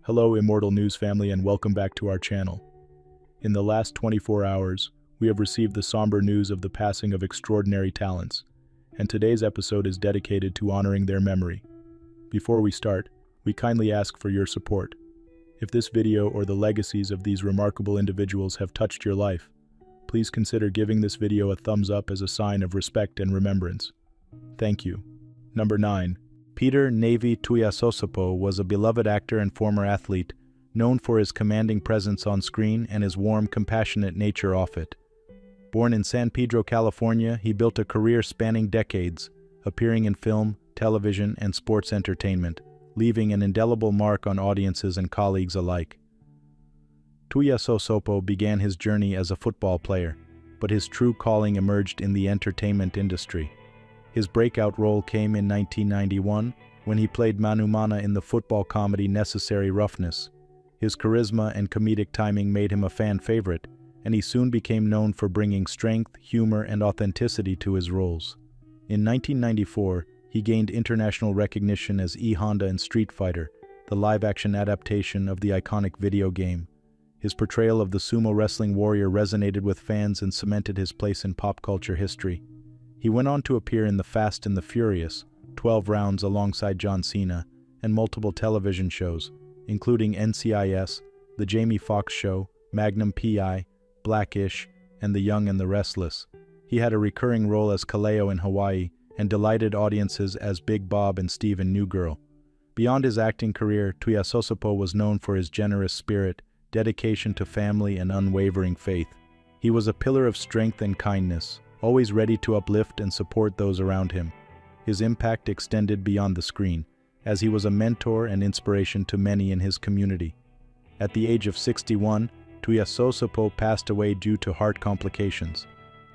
Hello Immortal News family and welcome back to our channel. In the last 24 hours, we have received the somber news of the passing of extraordinary talents, and today's episode is dedicated to honoring their memory. Before we start, we kindly ask for your support. If this video or the legacies of these remarkable individuals have touched your life, please consider giving this video a thumbs up as a sign of respect and remembrance. Thank you. Number 9. Peter Navy Tuiasosopo was a beloved actor and former athlete, known for his commanding presence on screen and his warm, compassionate nature off it. Born in San Pedro, California, he built a career spanning decades, appearing in film, television, and sports entertainment, leaving an indelible mark on audiences and colleagues alike. Tuiasosopo began his journey as a football player, but his true calling emerged in the entertainment industry. His breakout role came in 1991 when he played Manumana in the football comedy Necessary Roughness. His charisma and comedic timing made him a fan favorite, and he soon became known for bringing strength, humor, and authenticity to his roles. In 1994, he gained international recognition as E. Honda in Street Fighter, the live-action adaptation of the iconic video game. His portrayal of the sumo wrestling warrior resonated with fans and cemented his place in pop culture history. He went on to appear in The Fast and the Furious, 12 Rounds alongside John Cena, and multiple television shows, including NCIS, The Jamie Foxx Show, Magnum P.I., Blackish, and The Young and the Restless. He had a recurring role as Kaleo in Hawaii and delighted audiences as Big Bob and Steve in New Girl. Beyond his acting career, Tuiasosopo was known for his generous spirit, dedication to family, and unwavering faith. He was a pillar of strength and kindness, always ready to uplift and support those around him. His impact extended beyond the screen, as he was a mentor and inspiration to many in his community. At the age of 61, Tuiasosopo passed away due to heart complications.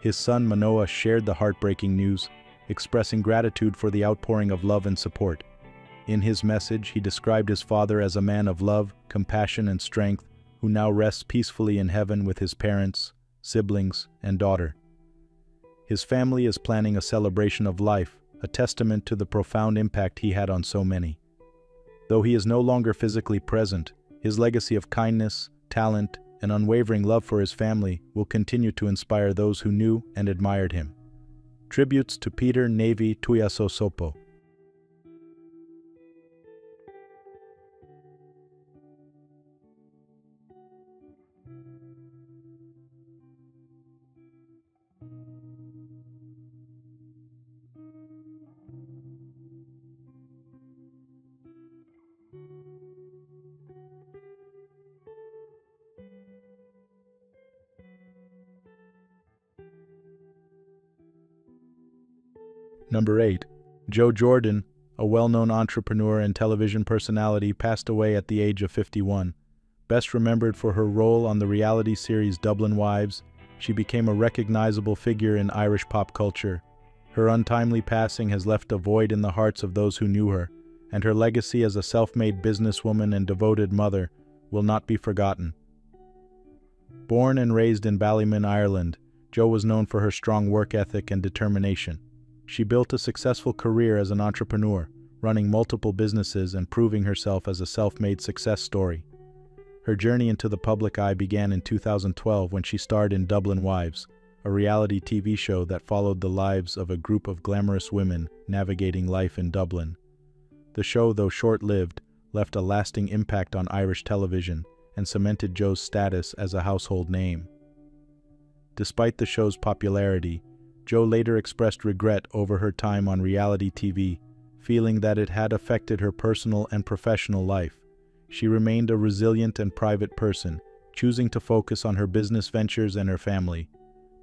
His son Manoa shared the heartbreaking news, expressing gratitude for the outpouring of love and support. In his message, he described his father as a man of love, compassion, and strength, who now rests peacefully in heaven with his parents, siblings, and daughter. His family is planning a celebration of life, a testament to the profound impact he had on so many. Though he is no longer physically present, his legacy of kindness, talent, and unwavering love for his family will continue to inspire those who knew and admired him. Tributes to Peter Navy Tuiasosopo. Number 8. Jo Jordan, a well-known entrepreneur and television personality, passed away at the age of 51. Best remembered for her role on the reality series Dublin Wives, she became a recognizable figure in Irish pop culture. Her untimely passing has left a void in the hearts of those who knew her, and her legacy as a self-made businesswoman and devoted mother will not be forgotten. Born and raised in Ballymun, Ireland, Jo was known for her strong work ethic and determination. She built a successful career as an entrepreneur, running multiple businesses and proving herself as a self-made success story. Her journey into the public eye began in 2012 when she starred in Dublin Wives, a reality TV show that followed the lives of a group of glamorous women navigating life in Dublin. The show, though short-lived, left a lasting impact on Irish television and cemented Jo's status as a household name. Despite the show's popularity, Jo later expressed regret over her time on reality TV, feeling that it had affected her personal and professional life. She remained a resilient and private person, choosing to focus on her business ventures and her family.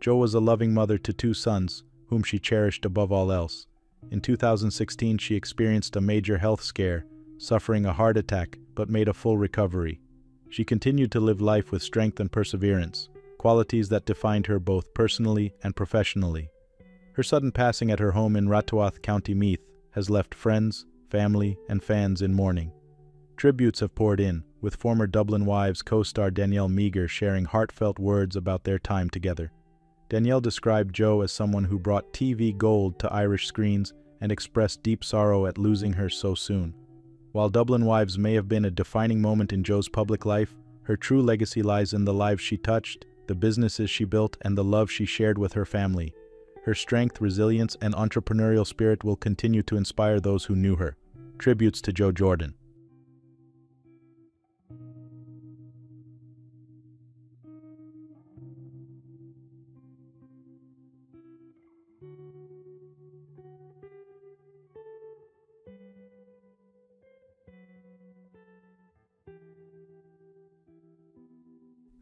Jo was a loving mother to 2 sons, whom she cherished above all else. In 2016, she experienced a major health scare, suffering a heart attack, but made a full recovery. She continued to live life with strength and perseverance, qualities that defined her both personally and professionally. Her sudden passing at her home in Ratuath, County Meath, has left friends, family, and fans in mourning. Tributes have poured in, with former Dublin Wives co-star Danielle Meagher sharing heartfelt words about their time together. Danielle described Jo as someone who brought TV gold to Irish screens and expressed deep sorrow at losing her so soon. While Dublin Wives may have been a defining moment in Jo's public life, her true legacy lies in the lives she touched, the businesses she built, and the love she shared with her family. Her strength, resilience, and entrepreneurial spirit will continue to inspire those who knew her. Tributes to Jo Jordan.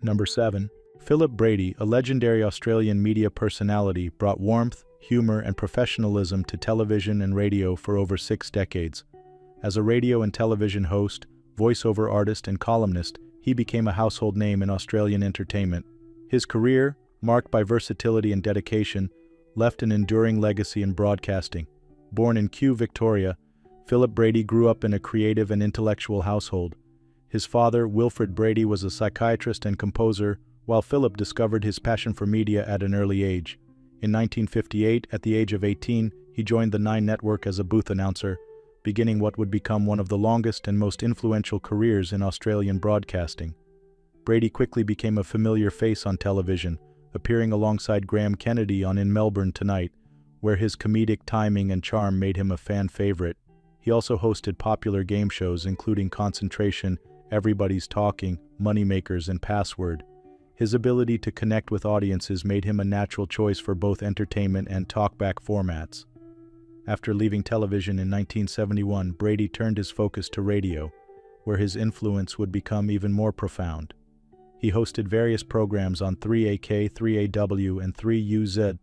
Number 7. Philip Brady, a legendary Australian media personality, brought warmth, humor, and professionalism to television and radio for over 6 decades. As a radio and television host, voiceover artist, and columnist, he became a household name in Australian entertainment. His career, marked by versatility and dedication, left an enduring legacy in broadcasting. Born in Kew, Victoria, Philip Brady grew up in a creative and intellectual household. His father, Wilfred Brady, was a psychiatrist and composer, while Philip discovered his passion for media at an early age. In 1958, at the age of 18, he joined the Nine Network as a booth announcer, beginning what would become one of the longest and most influential careers in Australian broadcasting. Brady quickly became a familiar face on television, appearing alongside Graham Kennedy on In Melbourne Tonight, where his comedic timing and charm made him a fan favorite. He also hosted popular game shows including Concentration, Everybody's Talking, Moneymakers, and Password. His ability to connect with audiences made him a natural choice for both entertainment and talkback formats. After leaving television in 1971, Brady turned his focus to radio, where his influence would become even more profound. He hosted various programs on 3AK, 3AW, and 3UZ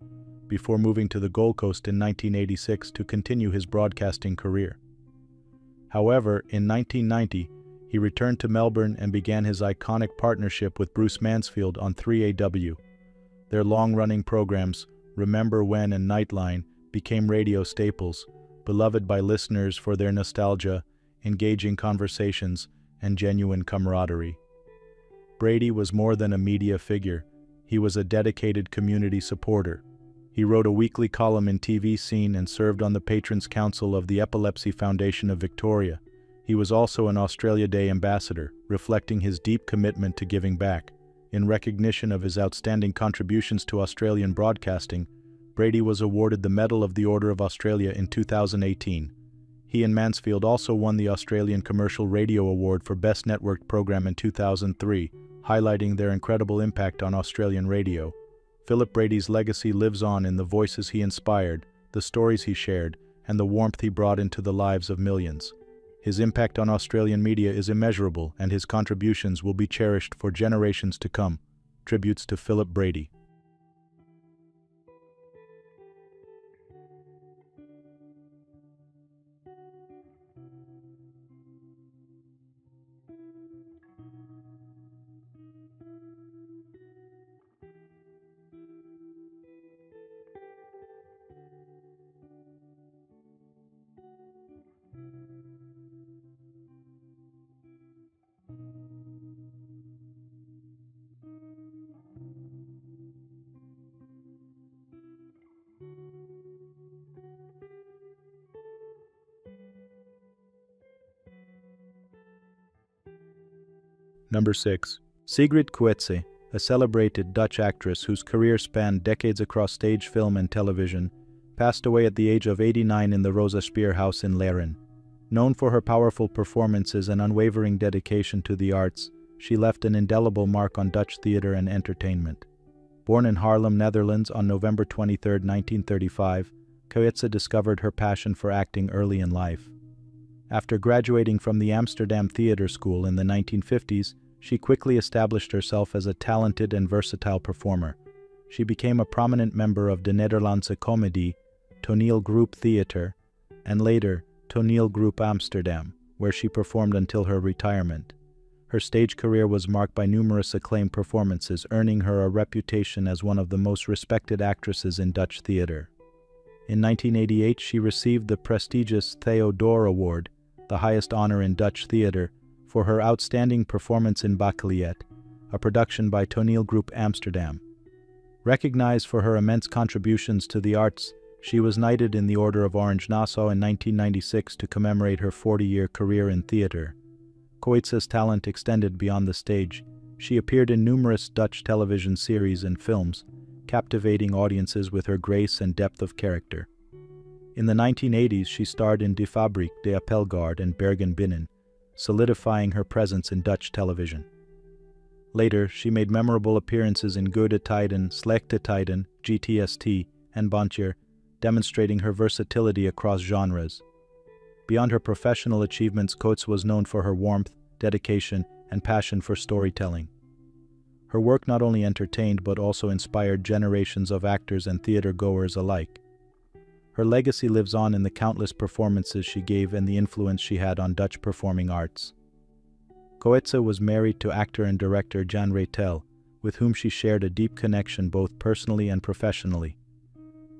before moving to the Gold Coast in 1986 to continue his broadcasting career. However, in 1990, he returned to Melbourne and began his iconic partnership with Bruce Mansfield on 3AW. Their long-running programs, Remember When and Nightline, became radio staples, beloved by listeners for their nostalgia, engaging conversations, and genuine camaraderie. Brady was more than a media figure. He was a dedicated community supporter. He wrote a weekly column in TV Scene and served on the Patrons Council of the Epilepsy Foundation of Victoria. He was also an Australia Day ambassador, reflecting his deep commitment to giving back. In recognition of his outstanding contributions to Australian broadcasting, Brady was awarded the Medal of the Order of Australia in 2018. He and Mansfield also won the Australian Commercial Radio Award for Best Networked Program in 2003, highlighting their incredible impact on Australian radio. Philip Brady's legacy lives on in the voices he inspired, the stories he shared, and the warmth he brought into the lives of millions. His impact on Australian media is immeasurable, and his contributions will be cherished for generations to come. Tributes to Philip Brady. Number 6. Sigrid Koetse, a celebrated Dutch actress whose career spanned decades across stage, film, and television, passed away at the age of 89 in the Rosa Speer House in Laren. Known for her powerful performances and unwavering dedication to the arts, she left an indelible mark on Dutch theater and entertainment. Born in Haarlem, Netherlands on November 23, 1935, Koetse discovered her passion for acting early in life. After graduating from the Amsterdam Theatre School in the 1950s, she quickly established herself as a talented and versatile performer. She became a prominent member of De Nederlandse Comedie, Toneel Groep Theater, and later Toneel Groep Amsterdam, where she performed until her retirement. Her stage career was marked by numerous acclaimed performances, earning her a reputation as one of the most respected actresses in Dutch theater. In 1988, she received the prestigious Theo d'Or Award, the highest honor in Dutch theater, for her outstanding performance in Baccaliet, a production by Toneel Groep Amsterdam. Recognized for her immense contributions to the arts, She was knighted in the Order of Orange-Nassau in 1996 to commemorate her 40-year career in theater. Koetse's talent extended beyond the stage. She appeared in numerous Dutch television series and films, captivating audiences with her grace and depth of character. In the 1980s, she starred in De Fabrik, De Appelgaard, and Bergen Binnen, solidifying her presence in Dutch television. Later, she made memorable appearances in Goede Tijden, Slechte Tijden, GTST, and Bantje, demonstrating her versatility across genres. Beyond her professional achievements, Koetse was known for her warmth, dedication, and passion for storytelling. Her work not only entertained but also inspired generations of actors and theater-goers alike. Her legacy lives on in the countless performances she gave and the influence she had on Dutch performing arts. Koetse was married to actor and director Jan Raytel, with whom she shared a deep connection both personally and professionally.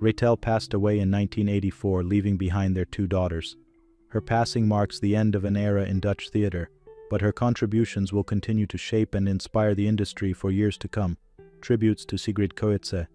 Raytel passed away in 1984, leaving behind their 2 daughters. Her passing marks the end of an era in Dutch theater, but her contributions will continue to shape and inspire the industry for years to come. Tributes to Sigrid Koetse.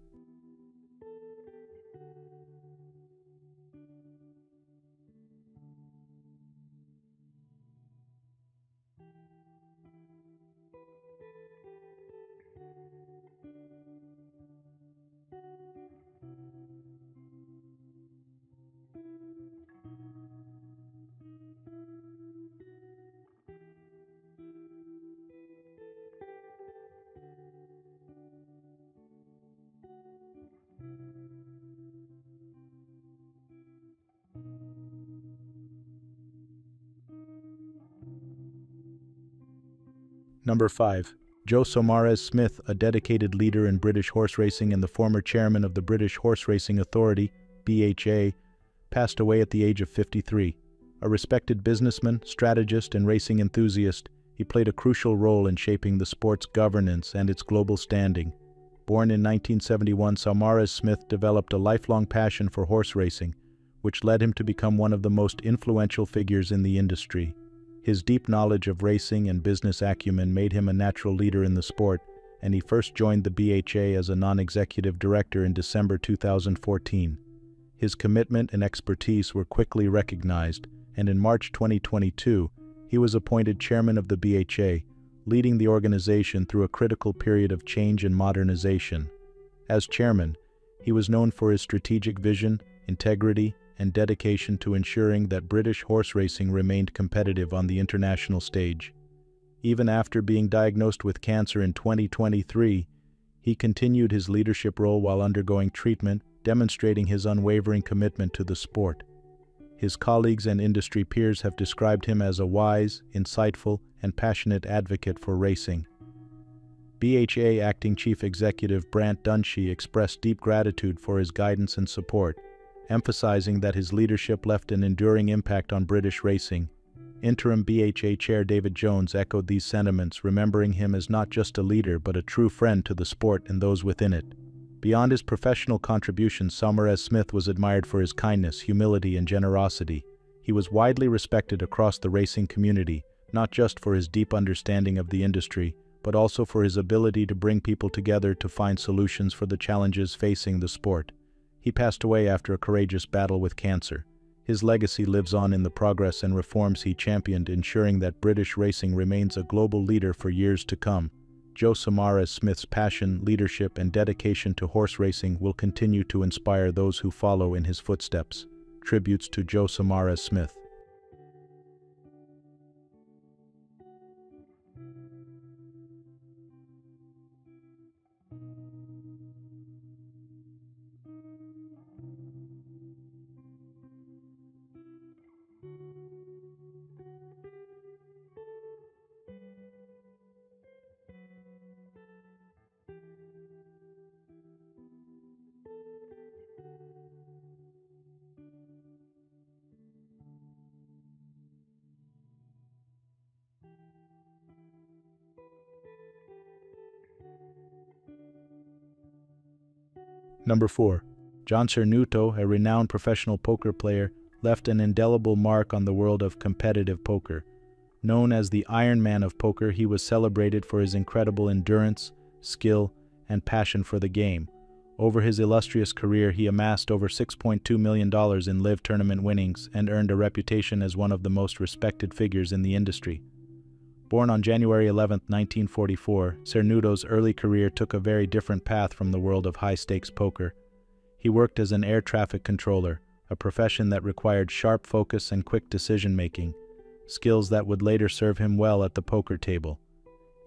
Number 5. Saumarez Smith, a dedicated leader in British horse racing and the former chairman of the British Horse Racing Authority, BHA, passed away at the age of 53. A respected businessman, strategist, and racing enthusiast, he played a crucial role in shaping the sport's governance and its global standing. Born in 1971, Saumarez Smith developed a lifelong passion for horse racing, which led him to become one of the most influential figures in the industry. His deep knowledge of racing and business acumen made him a natural leader in the sport, and he first joined the BHA as a non-executive director in December 2014. His commitment and expertise were quickly recognized, and in March 2022, he was appointed chairman of the BHA, leading the organization through a critical period of change and modernization. As chairman, he was known for his strategic vision, integrity, and dedication to ensuring that British horse racing remained competitive on the international stage. Even after being diagnosed with cancer in 2023, he continued his leadership role while undergoing treatment, demonstrating his unwavering commitment to the sport. His colleagues and industry peers have described him as a wise, insightful, and passionate advocate for racing. BHA Acting Chief Executive Brant Dunshee expressed deep gratitude for his guidance and support, emphasizing that his leadership left an enduring impact on British racing. Interim BHA Chair David Jones echoed these sentiments, remembering him as not just a leader but a true friend to the sport and those within it. Beyond his professional contributions, Saumarez Smith was admired for his kindness, humility, and generosity. He was widely respected across the racing community, not just for his deep understanding of the industry, but also for his ability to bring people together to find solutions for the challenges facing the sport. He passed away after a courageous battle with cancer. His legacy lives on in the progress and reforms he championed, ensuring that British racing remains a global leader for years to come. Saumarez Smith's passion, leadership, and dedication to horse racing will continue to inspire those who follow in his footsteps. Tributes to Saumarez Smith. Number 4. John Cernuto, a renowned professional poker player, left an indelible mark on the world of competitive poker. Known as the Iron Man of poker, he was celebrated for his incredible endurance, skill, and passion for the game. Over his illustrious career, he amassed over $6.2 million in live tournament winnings and earned a reputation as one of the most respected figures in the industry. Born on January 11, 1944, Cernuto's early career took a very different path from the world of high-stakes poker. He worked as an air traffic controller, a profession that required sharp focus and quick decision-making, skills that would later serve him well at the poker table.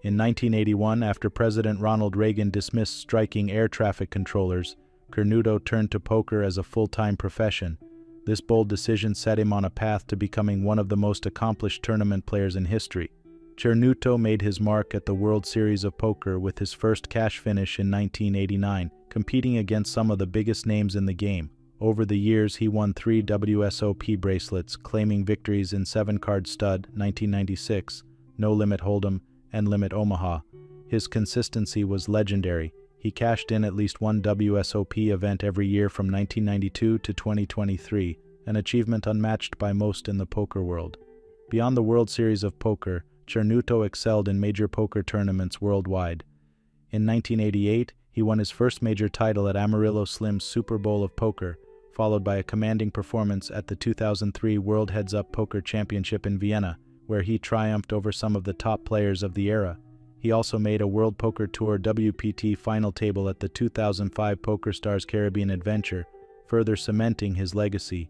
In 1981, after President Ronald Reagan dismissed striking air traffic controllers, Cernuto turned to poker as a full-time profession. This bold decision set him on a path to becoming one of the most accomplished tournament players in history. Cernuto made his mark at the World Series of Poker with his first cash finish in 1989, competing against some of the biggest names in the game. Over the years, he won 3 WSOP bracelets, claiming victories in 7-Card Stud, 1996, No Limit Hold'em, and Limit Omaha. His consistency was legendary. He cashed in at least one WSOP event every year from 1992 to 2023, an achievement unmatched by most in the poker world. Beyond the World Series of Poker, Cernuto excelled in major poker tournaments worldwide. In 1988, he won his first major title at Amarillo Slim's Super Bowl of Poker, followed by a commanding performance at the 2003 World Heads Up Poker Championship in Vienna, where he triumphed over some of the top players of the era. He also made a World Poker Tour WPT final table at the 2005 PokerStars Caribbean Adventure, further cementing his legacy.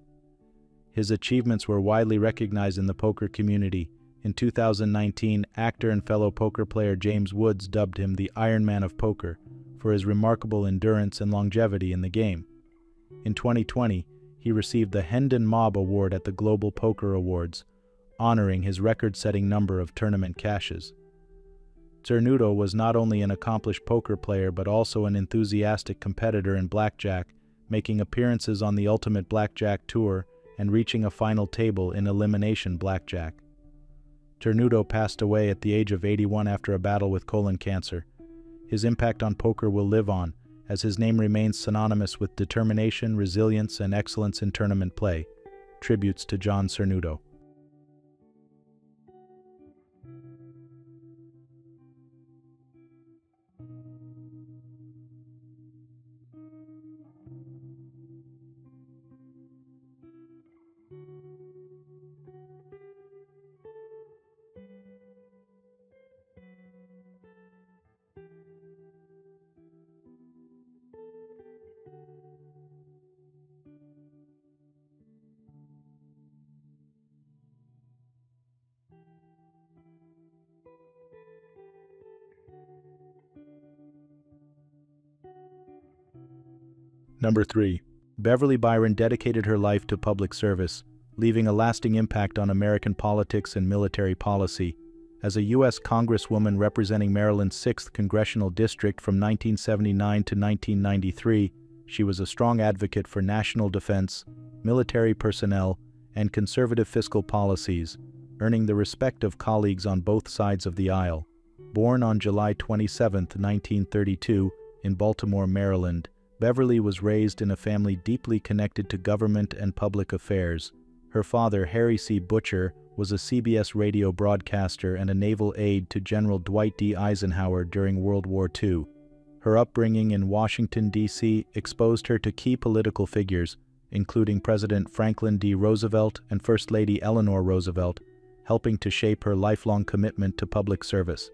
His achievements were widely recognized in the poker community. In 2019, actor and fellow poker player James Woods dubbed him the Iron Man of poker for his remarkable endurance and longevity in the game. In 2020, he received the Hendon Mob Award at the Global Poker Awards, honoring his record-setting number of tournament cashes. Cernuto was not only an accomplished poker player but also an enthusiastic competitor in blackjack, making appearances on the Ultimate Blackjack Tour and reaching a final table in Elimination Blackjack. Cernuto passed away at the age of 81 after a battle with colon cancer. His impact on poker will live on, as his name remains synonymous with determination, resilience, and excellence in tournament play. Tributes to John Cernuto. Number 3. Beverly Byron dedicated her life to public service, leaving a lasting impact on American politics and military policy. As a U.S. Congresswoman representing Maryland's 6th Congressional District from 1979 to 1993, she was a strong advocate for national defense, military personnel, and conservative fiscal policies, earning the respect of colleagues on both sides of the aisle. Born on July 27, 1932, in Baltimore, Maryland, Beverly was raised in a family deeply connected to government and public affairs. Her father, Harry C. Butcher, was a CBS radio broadcaster and a naval aide to General Dwight D. Eisenhower during World War II. Her upbringing in Washington, D.C. exposed her to key political figures, including President Franklin D. Roosevelt and First Lady Eleanor Roosevelt, helping to shape her lifelong commitment to public service.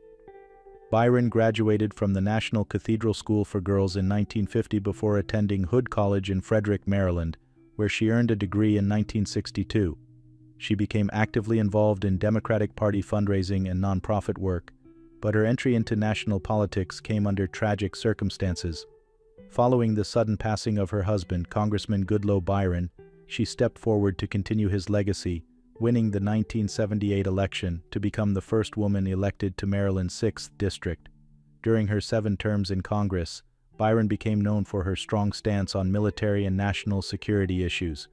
Byron graduated from the National Cathedral School for Girls in 1950 before attending Hood College in Frederick, Maryland, where she earned a degree in 1962. She became actively involved in Democratic Party fundraising and nonprofit work, but her entry into national politics came under tragic circumstances. Following the sudden passing of her husband, Congressman Goodloe Byron, she stepped forward to continue his legacy, winning the 1978 election to become the first woman elected to Maryland's 6th District. During her 7 terms in Congress, Byron became known for her strong stance on military and national security issues.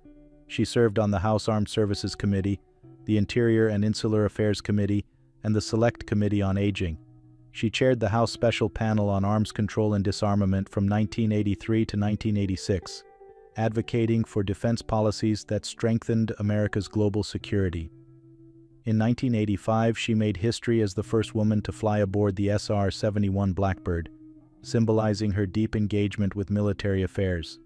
She served on the House Armed Services Committee, the Interior and Insular Affairs Committee, and the Select Committee on Aging. She chaired the House Special Panel on Arms Control and Disarmament from 1983 to 1986. Advocating for defense policies that strengthened America's global security. In 1985, she made history as the first woman to fly aboard the SR-71 Blackbird, symbolizing her deep engagement with military affairs.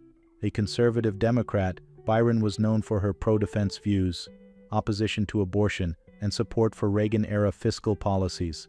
A conservative Democrat, Byron was known for her pro-defense views, opposition to abortion, and support for Reagan-era fiscal policies.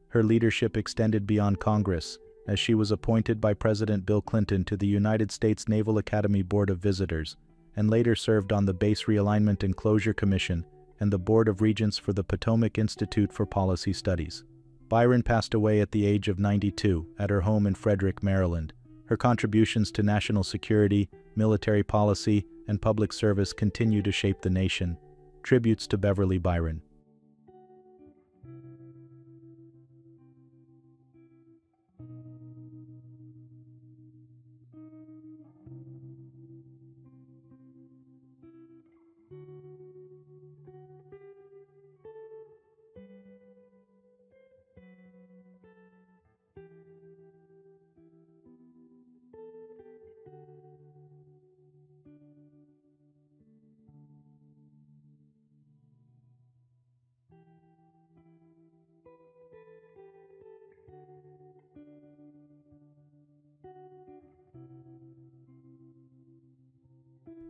Her leadership extended beyond Congress, as she was appointed by President Bill Clinton to the United States Naval Academy Board of Visitors, and later served on the Base Realignment and Closure Commission and the Board of Regents for the Potomac Institute for Policy Studies. Byron passed away at the age of 92 at her home in Frederick, Maryland. Her contributions to national security, military policy, and public service continue to shape the nation. Tributes to Beverly Byron.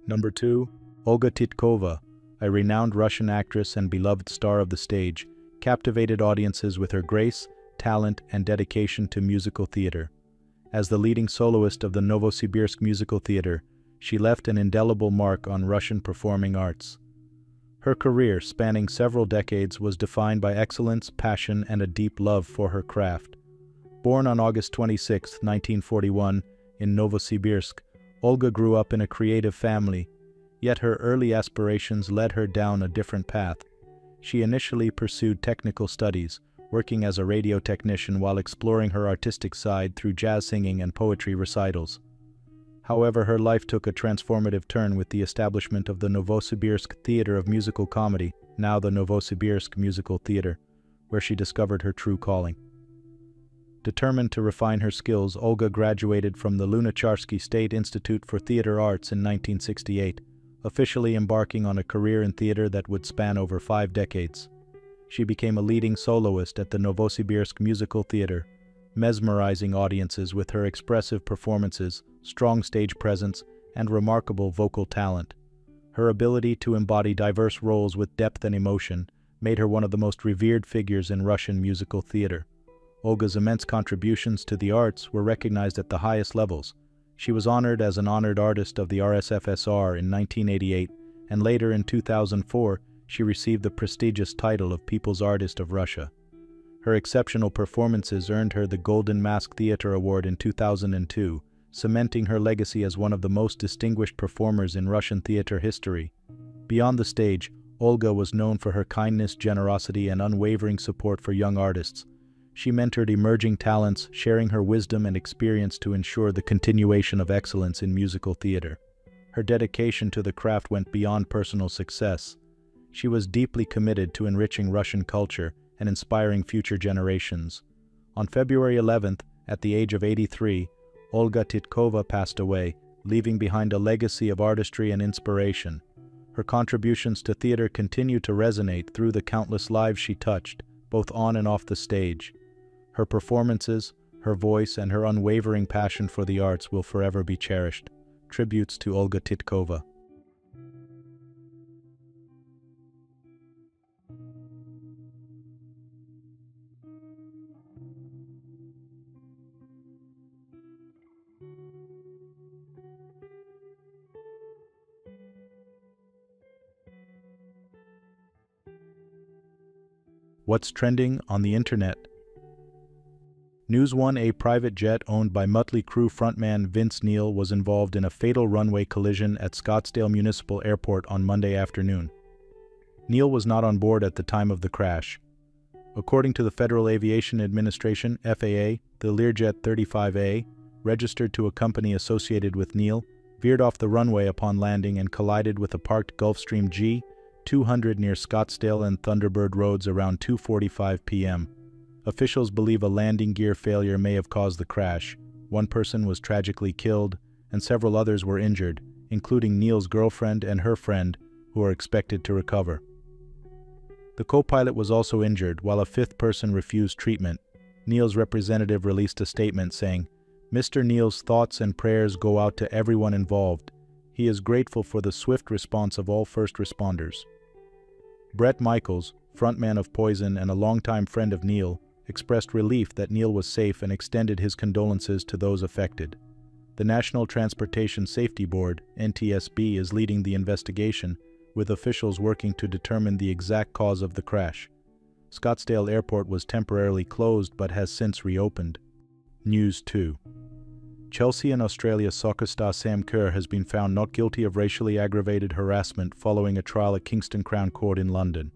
Number 2. Olga Titova, a renowned Russian actress and beloved star of the stage, captivated audiences with her grace, talent, and dedication to musical theater. As the leading soloist of the Novosibirsk Musical Theater, she left an indelible mark on Russian performing arts. Her career, spanning several decades, was defined by excellence, passion, and a deep love for her craft. Born on August 26, 1941, in Novosibirsk, Olga grew up in a creative family, yet her early aspirations led her down a different path. She initially pursued technical studies, working as a radio technician while exploring her artistic side through jazz singing and poetry recitals. However, her life took a transformative turn with the establishment of the Novosibirsk Theater of Musical Comedy, now the Novosibirsk Musical Theater, where she discovered her true calling. Determined to refine her skills, Olga graduated from the Lunacharsky State Institute for Theater Arts in 1968, officially embarking on a career in theater that would span over 5 decades. She became a leading soloist at the Novosibirsk Musical Theater, mesmerizing audiences with her expressive performances, strong stage presence, and remarkable vocal talent. Her ability to embody diverse roles with depth and emotion made her one of the most revered figures in Russian musical theater. Olga's immense contributions to the arts were recognized at the highest levels. She was honored as an honored artist of the RSFSR in 1988, and later in 2004, she received the prestigious title of People's Artist of Russia. Her exceptional performances earned her the Golden Mask Theater Award in 2002, cementing her legacy as one of the most distinguished performers in Russian theater history. Beyond the stage, Olga was known for her kindness, generosity, and unwavering support for young artists. She mentored emerging talents, sharing her wisdom and experience to ensure the continuation of excellence in musical theater. Her dedication to the craft went beyond personal success. She was deeply committed to enriching Russian culture and inspiring future generations. On February 11th, at the age of 83, Olga Titova passed away, leaving behind a legacy of artistry and inspiration. Her contributions to theater continue to resonate through the countless lives she touched, both on and off the stage. Her performances, her voice, and her unwavering passion for the arts will forever be cherished. Tributes to Olga Titova. What's trending on the internet? News 1: a private jet owned by Mötley Crüe frontman Vince Neil was involved in a fatal runway collision at Scottsdale Municipal Airport on Monday afternoon. Neil was not on board at the time of the crash. According to the Federal Aviation Administration, FAA, the Learjet 35A, registered to a company associated with Neil, veered off the runway upon landing and collided with a parked Gulfstream G200 near Scottsdale and Thunderbird Roads around 2:45 p.m. Officials believe a landing gear failure may have caused the crash. One person was tragically killed, and several others were injured, including Neil's girlfriend and her friend, who are expected to recover. The co-pilot was also injured, while a fifth person refused treatment. Neil's representative released a statement saying, Mr. Neal's thoughts and prayers go out to everyone involved. He is grateful for the swift response of all first responders. Bret Michaels, frontman of Poison and a longtime friend of Neal, expressed relief that Neal was safe and extended his condolences to those affected. The National Transportation Safety Board, NTSB, is leading the investigation, with officials working to determine the exact cause of the crash. Scottsdale Airport was temporarily closed but has since reopened. News 2. Chelsea and Australia soccer star Sam Kerr has been found not guilty of racially aggravated harassment following a trial at Kingston Crown Court in London.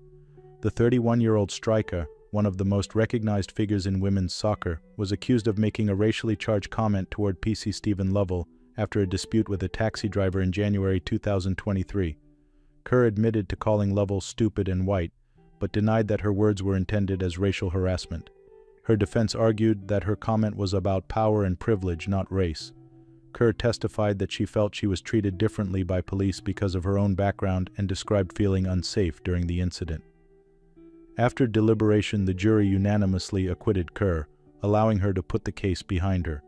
The 31-year-old striker, one of the most recognized figures in women's soccer, was accused of making a racially charged comment toward PC Stephen Lovell after a dispute with a taxi driver in January 2023. Kerr admitted to calling Lovell stupid and white, but denied that her words were intended as racial harassment. Her defense argued that her comment was about power and privilege, not race. Kerr testified that she felt she was treated differently by police because of her own background and described feeling unsafe during the incident. After deliberation, the jury unanimously acquitted Kerr, allowing her to put the case behind her.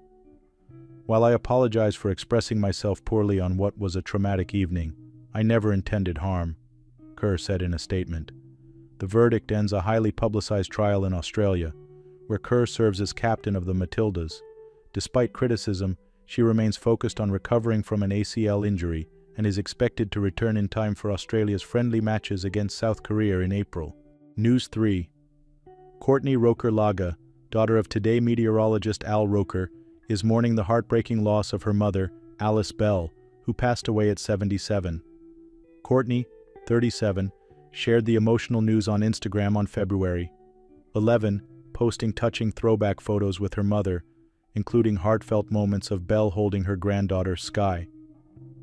While I apologize for expressing myself poorly on what was a traumatic evening, I never intended harm, Kerr said in a statement. The verdict ends a highly publicized trial in Australia, where Kerr serves as captain of the Matildas. Despite criticism, she remains focused on recovering from an ACL injury and is expected to return in time for Australia's friendly matches against South Korea in April. News 3. Courtney Roker-Laga, daughter of TodaY meteorologist Al Roker, is mourning the heartbreaking loss of her mother, Alice Bell, who passed away at 77. Courtney, 37, shared the emotional news on Instagram on February 11, posting touching throwback photos with her mother, including heartfelt moments of Belle holding her granddaughter, Sky.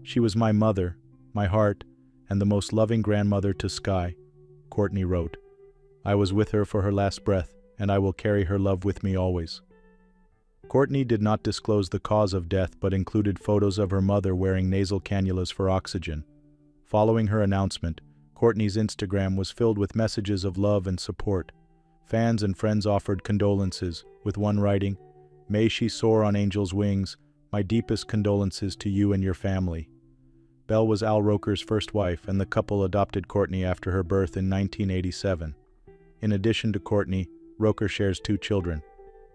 "She was my mother, my heart, and the most loving grandmother to Sky," Courtney wrote. "I was with her for her last breath, and I will carry her love with me always." Courtney did not disclose the cause of death but included photos of her mother wearing nasal cannulas for oxygen. Following her announcement, Courtney's Instagram was filled with messages of love and support. Fans and friends offered condolences, with one writing, "May she soar on angels' wings. My deepest condolences to you and your family." Belle was Al Roker's first wife, and the couple adopted Courtney after her birth in 1987. In addition to Courtney, Roker shares 2 children,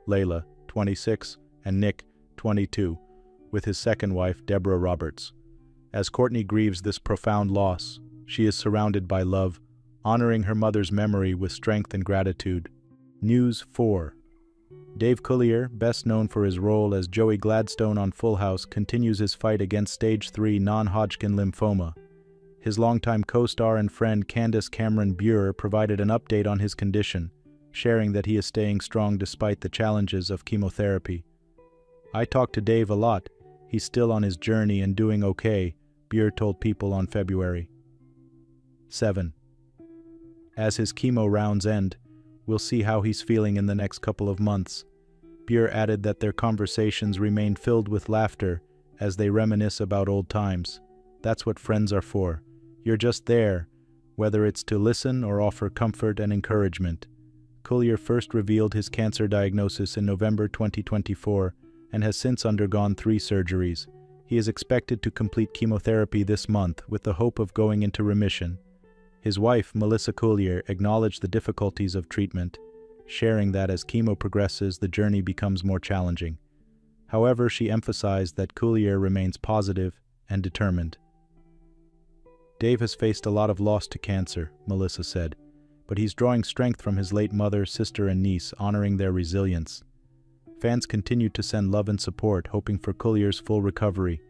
Layla, 26, and Nick, 22, with his second wife, Deborah Roberts. As Courtney grieves this profound loss, she is surrounded by love, honoring her mother's memory with strength and gratitude. News 4. Dave Coulier, best known for his role as Joey Gladstone on Full House, continues his fight against stage 3 non-Hodgkin lymphoma. His longtime co-star and friend Candace Cameron Bure provided an update on his condition, sharing that he is staying strong despite the challenges of chemotherapy. "I talk to Dave a lot. He's still on his journey and doing okay," Bure told People on February 7. As his chemo rounds end, we'll see how he's feeling in the next couple of months. Bure added that their conversations remain filled with laughter as they reminisce about old times. "That's what friends are for. You're just there, whether it's to listen or offer comfort and encouragement." Coulier first revealed his cancer diagnosis in November 2024 and has since undergone 3 surgeries. He is expected to complete chemotherapy this month with the hope of going into remission. His wife, Melissa Coulier, acknowledged the difficulties of treatment, sharing that as chemo progresses, the journey becomes more challenging. However, she emphasized that Coulier remains positive and determined. "Dave has faced a lot of loss to cancer," Melissa said, "but he's drawing strength from his late mother, sister, and niece, honoring their resilience." Fans continued to send love and support, hoping for Coulier's full recovery.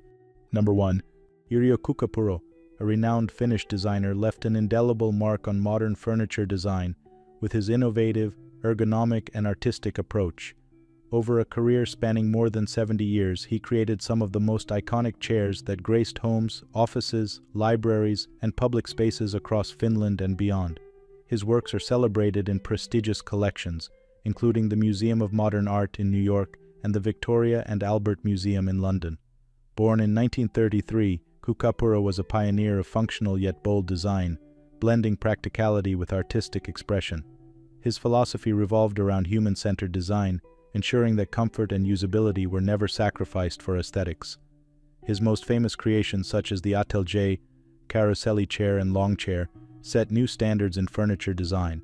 Number 1. Yrjö Kukkapuro, a renowned Finnish designer, left an indelible mark on modern furniture design with his innovative, ergonomic, and artistic approach. Over a career spanning more than 70 years, he created some of the most iconic chairs that graced homes, offices, libraries, and public spaces across Finland and beyond. His works are celebrated in prestigious collections, including the Museum of Modern Art in New York and the Victoria and Albert Museum in London. Born in 1933, Kukkapuro was a pioneer of functional yet bold design, blending practicality with artistic expression. His philosophy revolved around human-centered design, ensuring that comfort and usability were never sacrificed for aesthetics. His most famous creations, such as the Atelier, Carousel chair and long chair, set new standards in furniture design.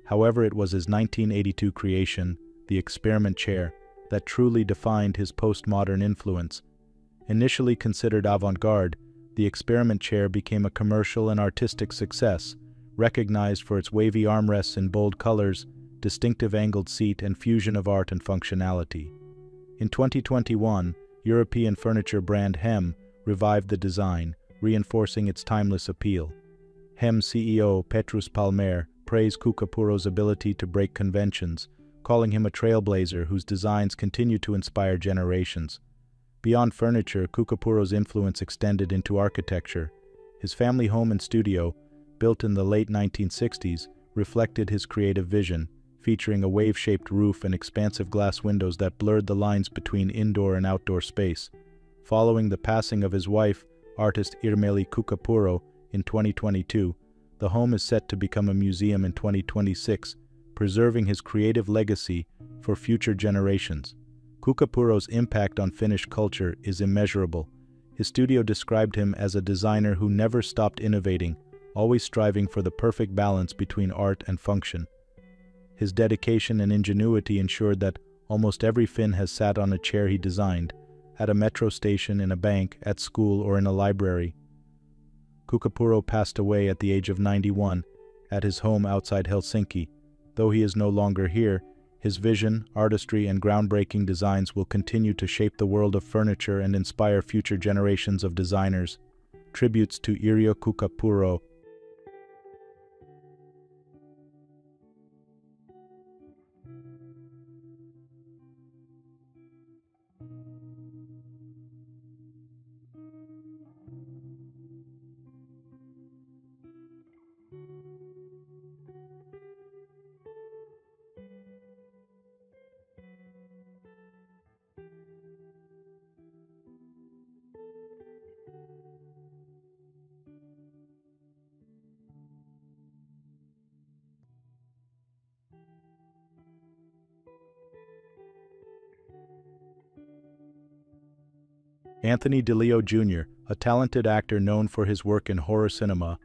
However, it was his 1982 creation, the Experiment chair, that truly defined his postmodern influence. Initially considered avant-garde, the Experiment chair became a commercial and artistic success, recognized for its wavy armrests in bold colors, distinctive angled seat, and fusion of art and functionality. In 2021, European furniture brand Hem revived the design, reinforcing its timeless appeal. Hem CEO Petrus Palmer praised Kukkapuro's ability to break conventions, calling him a trailblazer whose designs continue to inspire generations. Beyond furniture, Kukkapuro's influence extended into architecture. His family home and studio, built in the late 1960s, reflected his creative vision, featuring a wave-shaped roof and expansive glass windows that blurred the lines between indoor and outdoor space. Following the passing of his wife, artist Yrjö Kukkapuro, in 2022, the home is set to become a museum in 2026, preserving his creative legacy for future generations. Kukkapuro's impact on Finnish culture is immeasurable. His studio described him as a designer who never stopped innovating, always striving for the perfect balance between art and function. His dedication and ingenuity ensured that almost every Finn has sat on a chair he designed, at a metro station, in a bank, at school, or in a library. Kukkapuro passed away at the age of 91, at his home outside Helsinki. Though he is no longer here, his vision, artistry, and groundbreaking designs will continue to shape the world of furniture and inspire future generations of designers. Tributes to Yrjö Kukkapuro. Anthony DeLeo Jr., a talented actor known for his work in horror cinema,